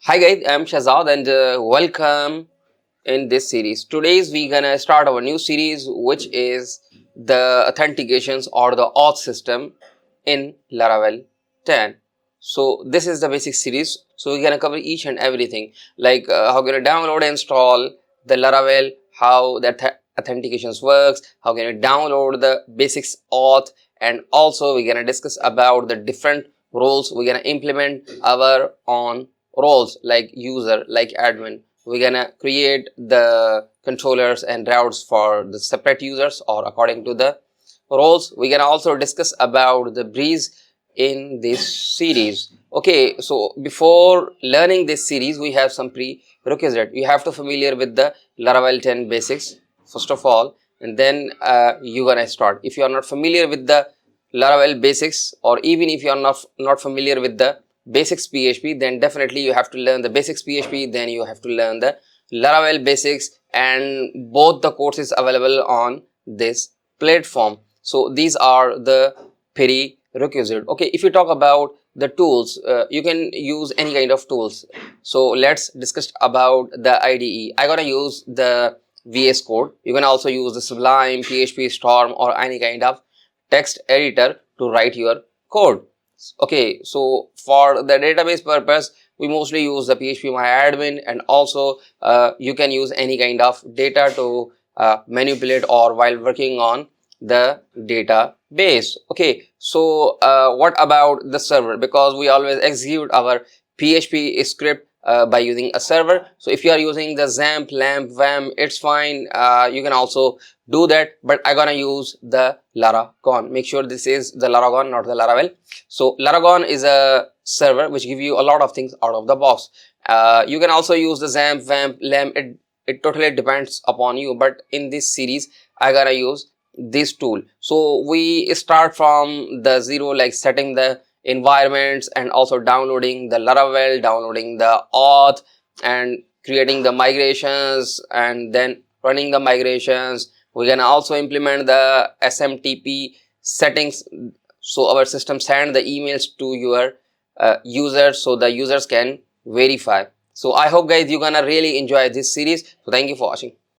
Hi guys, I'm Shazad and welcome in this series. Today's we gonna start our new series, which is the authentications or the auth system in Laravel 10. So this is the basic series. So we're gonna cover each and everything, like how can you download and install the Laravel, how that authentications works, how can you download the basics auth, and also we're gonna discuss about the different roles we're gonna implement our own roles like user, like admin. We're gonna create the controllers and routes for the separate users or according to the roles. We're gonna also discuss about the breeze in this series. Okay, so before learning this series, we have some prerequisite. You have to familiar with the Laravel 10 basics first of all, and then you're gonna start. If you are not familiar with the Laravel basics, or even if you are not familiar with the basics PHP, then definitely you have to learn the basics PHP, then you have to learn the Laravel basics, and both the courses available on this platform. So these are the prerequisite. Okay, if you talk about the tools, you can use any kind of tools. So let's discuss about the IDE. I gonna use the VS Code. You can also use the Sublime, PHP Storm, or any kind of text editor to write your code. Okay, so for the database purpose, we mostly use the phpMyAdmin, and also you can use any kind of data to manipulate or while working on the database. Okay, so what about the server? Because we always execute our PHP script by using a server. So if you are using the XAMPP, LAMP, WAMP, it's fine. You can also do that, but I'm gonna use the Laragon. Make sure this is the Laragon, not the Laravel. So Laragon is a server which give you a lot of things out of the box. You can also use the XAMPP, WAMP, LAMP. It totally depends upon you, but in this series I gotta use this tool. So we start from the zero, like setting the environments and also downloading the Laravel, downloading the auth, and creating the migrations, and then running the migrations. We can also implement the SMTP settings, so our system send the emails to your users, so the users can verify. So I hope guys you're gonna really enjoy this series. So thank you for watching.